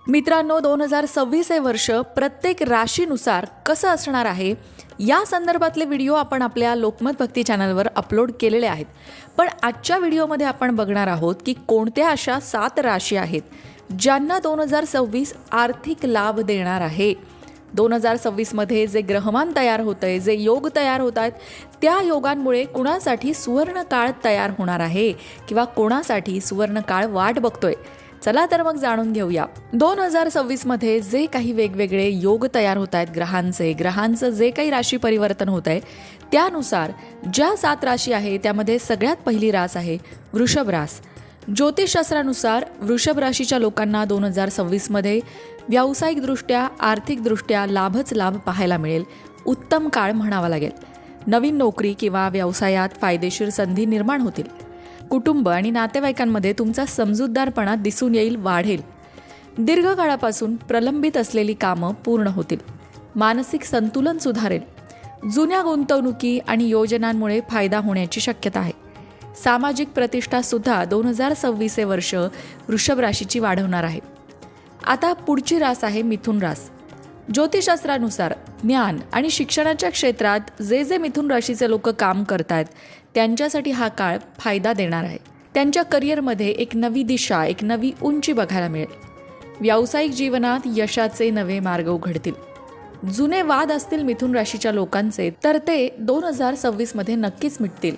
मित्रांनो, 2026 हे वर्ष प्रत्येक राशीनुसार कसं असणार आहे या संदर्भातले व्हिडिओ आपण आपल्या लोकमत भक्ती चॅनलवर अपलोड केलेले आहेत. पण आजच्या व्हिडिओमध्ये आपण बघणार आहोत की कोणत्या अशा 7 राशी आहेत ज्यांना 2026 आर्थिक लाभ देणार आहे. 2026 मध्ये जे ग्रहमान तयार होतंय, जे योग तयार होत आहेत, त्या योगांमुळे कुणासाठी सुवर्ण काळ तयार होणार आहे किंवा कोणासाठी सुवर्ण काळ वाट बघतोय. चला तर मग जाणून घेऊया. 2026 मध्ये जे काही वेगवेगळे योग तयार होत आहेत, ग्रहांचं जे काही राशी परिवर्तन होत आहे, त्यानुसार ज्या 7 राशी आहे त्यामध्ये सगळ्यात पहिली रास आहे वृषभ रास. ज्योतिषशास्त्रानुसार वृषभ राशीच्या लोकांना 2026 मध्ये व्यावसायिकदृष्ट्या, आर्थिकदृष्ट्या लाभच लाभ पाहायला मिळेल. उत्तम काळ म्हणावा लागेल. नवीन नोकरी किंवा व्यवसायात फायदेशीर संधी निर्माण होतील. कुटुंब आणि नातेवाईकांमध्ये तुमचा समजूतदारपणा दिसून येईल, वाढेल. दीर्घकाळापासून प्रलंबित असलेली कामं पूर्ण होतील. मानसिक संतुलन सुधारेल. जुन्या गुंतवणुकी आणि योजनांमुळे फायदा होण्याची शक्यता आहे. सामाजिक प्रतिष्ठा सुद्धा 2026 हे वर्ष वृषभ राशीची वाढवणार आहे. आता पुढची रास आहे मिथुन रास. ज्योतिषशास्त्रानुसार ज्ञान आणि शिक्षणाच्या क्षेत्रात जे मिथुन राशीचे लोक काम करतात त्यांच्यासाठी हा काळ फायदा देणार आहे. त्यांच्या करिअरमध्ये एक नवी दिशा, एक नवी उंची बघायला मिळेल. व्यावसायिक जीवनात यशाचे नवे मार्ग उघडतील. जुने वाद असतील मिथुन राशीच्या लोकांचे तर ते 2026 मध्ये नक्कीच मिटतील.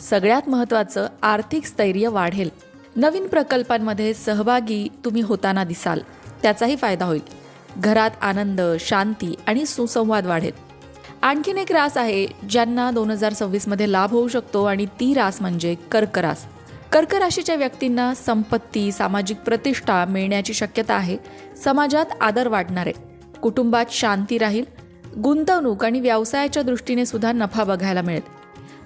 सगळ्यात महत्त्वाचं, आर्थिक स्थैर्य वाढेल. नवीन प्रकल्पांमध्ये सहभागी तुम्ही होताना दिसाल, त्याचाही फायदा होईल. घरात आनंद, शांती आणि सुसंवाद वाढेल. आणखीन एक रास आहे ज्यांना 2026 मध्ये लाभ होऊ शकतो आणि ती रास म्हणजे कर्क रास. कर्क राशीच्या व्यक्तींना संपत्ती, सामाजिक प्रतिष्ठा मिळण्याची शक्यता आहे. समाजात आदर वाढणार आहे. कुटुंबात शांती राहील. गुंतवणूक आणि व्यवसायाच्या दृष्टीने सुद्धा नफा बघायला मिळेल.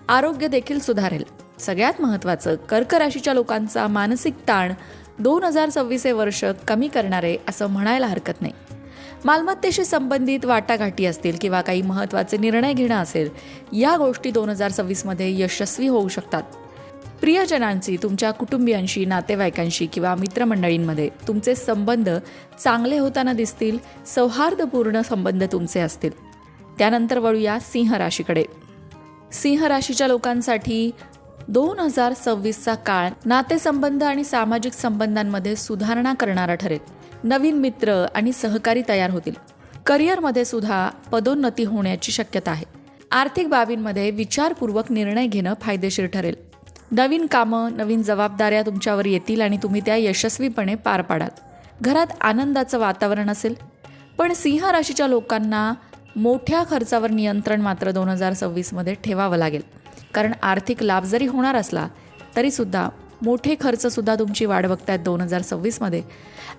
आरोग्य देखील सुधारेल. सगळ्यात महत्त्वाचं, कर्क राशीच्या लोकांचा मानसिक ताण 2026 हे वर्ष कमी करणारे असं म्हणायला हरकत नाही. मालमत्तेशी संबंधित वाटाघाटी असतील किंवा काही महत्त्वाचे निर्णय घेणं असेल, या गोष्टी 2026 मध्ये यशस्वी होऊ शकतात. प्रियजनांची, तुमच्या कुटुंबियांशी, नातेवाईकांशी किंवा मित्रमंडळींमध्ये तुमचे संबंध चांगले होताना दिसतील. सौहार्दपूर्ण संबंध तुमचे असतील. त्यानंतर वळूया सिंह राशीकडे. सिंह राशीच्या लोकांसाठी 2026चा काळ नातेसंबंध आणि सामाजिक संबंधांमध्ये सुधारणा करणारा ठरेल. नवीन मित्र आणि सहकारी तयार होतील. करिअरमध्ये सुद्धा पदोन्नती होण्याची शक्यता आहे. आर्थिक बाबींमध्ये विचारपूर्वक निर्णय घेणं फायदेशीर ठरेल. नवीन कामं, नवीन जबाबदाऱ्या तुमच्यावर येतील आणि तुम्ही त्या यशस्वीपणे पार पाडाल. घरात आनंदाचं वातावरण असेल. पण सिंह राशीच्या लोकांना मोठ्या खर्चावर नियंत्रण मात्र 2026 मध्ये ठेवावं लागेल. कारण आर्थिक लाभ जरी होणार असला तरीसुद्धा मोठे खर्चसुद्धा तुमची वाट बघतायत 2026 मध्ये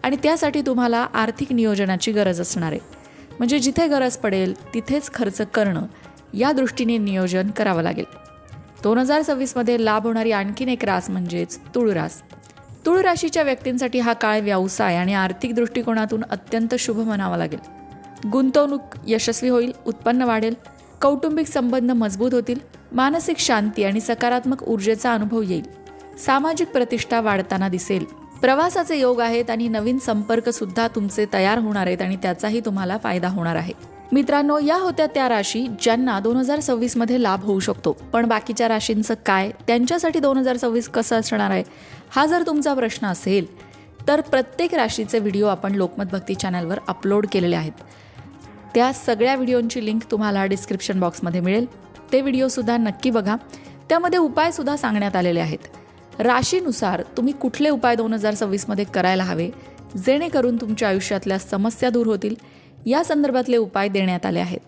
आणि त्यासाठी तुम्हाला आर्थिक नियोजनाची गरज असणार आहे. म्हणजे जिथे गरज पडेल तिथेच खर्च करणं, या दृष्टीने नियोजन करावं लागेल. 2026 मध्ये लाभ होणारी आणखीन एक रास म्हणजेच तुळ रास. तुळ राशीच्या व्यक्तींसाठी हा काळ व्यवसाय आणि आर्थिक दृष्टिकोनातून अत्यंत शुभ म्हणावा लागेल. गुंतवणूक यशस्वी होईल. उत्पन्न वाढेल. कौटुंबिक संबंध मजबूत होतील. मानसिक शांती आणि सकारात्मक ऊर्जेचा अनुभव येईल. सामाजिक प्रतिष्ठा वाढताना दिसेल. प्रवासाचे योग आहेत आणि नवीन संपर्क सुद्धा तुमचे तयार होणार आहेत आणि त्याचाही तुम्हाला फायदा होणार आहे. मित्रांनो, या होत्या त्या राशी ज्यांना 2026 मध्ये लाभ होऊ शकतो. पण बाकीच्या राशींचं काय, त्यांच्यासाठी 2026 कसं असणार आहे, हा जर तुमचा प्रश्न असेल तर प्रत्येक राशीचे व्हिडिओ आपण लोकमत भक्ती चॅनलवर अपलोड केलेले आहेत. त्या सगळ्या व्हिडिओंची लिंक तुम्हाला डिस्क्रिप्शन बॉक्समध्ये मिळेल. ते व्हिडिओसुद्धा नक्की बघा. त्यामध्ये उपायसुद्धा सांगण्यात आलेले आहेत. राशीनुसार तुम्ही कुठले उपाय 2026 मध्ये करायला हवे जेणेकरून तुमच्या आयुष्यातल्या समस्या दूर होतील, या संदर्भातले उपाय देण्यात आले आहेत.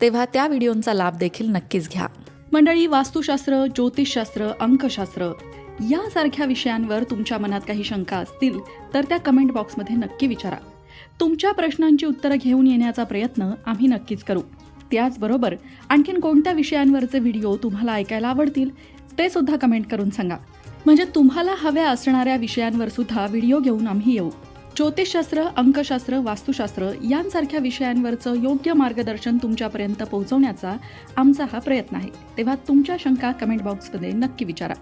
तेव्हा त्या व्हिडिओंचा लाभ देखील नक्कीच घ्या. मंडळी, वास्तुशास्त्र, ज्योतिषशास्त्र, अंकशास्त्र यासारख्या विषयांवर तुमच्या मनात काही शंका असतील तर त्या कमेंट बॉक्समध्ये नक्की विचारा. तुमच्या प्रश्नांची उत्तरं घेऊन येण्याचा प्रयत्न आम्ही नक्कीच करू. त्याचबरोबर आणखीन कोणत्या विषयांवरचे व्हिडिओ तुम्हाला ऐकायला आवडतील ते सुद्धा कमेंट करून सांगा. म्हणजे तुम्हाला हव्या असणाऱ्या विषयांवर सुद्धा व्हिडिओ घेऊन आम्ही येऊ. ज्योतिषशास्त्र, अंकशास्त्र, वास्तुशास्त्र यांसारख्या विषयांवरचं योग्य मार्गदर्शन तुमच्यापर्यंत पोहोचवण्याचा आमचा हा प्रयत्न आहे. तेव्हा तुमच्या शंका कमेंट बॉक्समध्ये नक्की विचारा.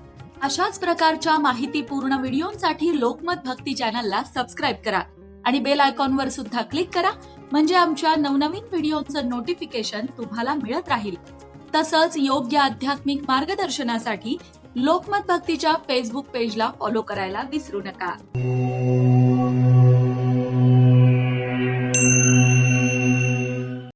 अशाच प्रकारच्या माहितीपूर्ण व्हिडिओंसाठी लोकमत भक्ती चॅनलला सबस्क्राईब करा आणि बेल आयकॉनवर सुद्धा क्लिक करा, म्हणजे आमच्या नवनवीन व्हिडिओचं नोटिफिकेशन तुम्हाला मिळत राहील. तसंच योग्य आध्यात्मिक मार्गदर्शनासाठी लोकमत भक्तीच्या फेसबुक पेजला फॉलो करायला विसरू नका.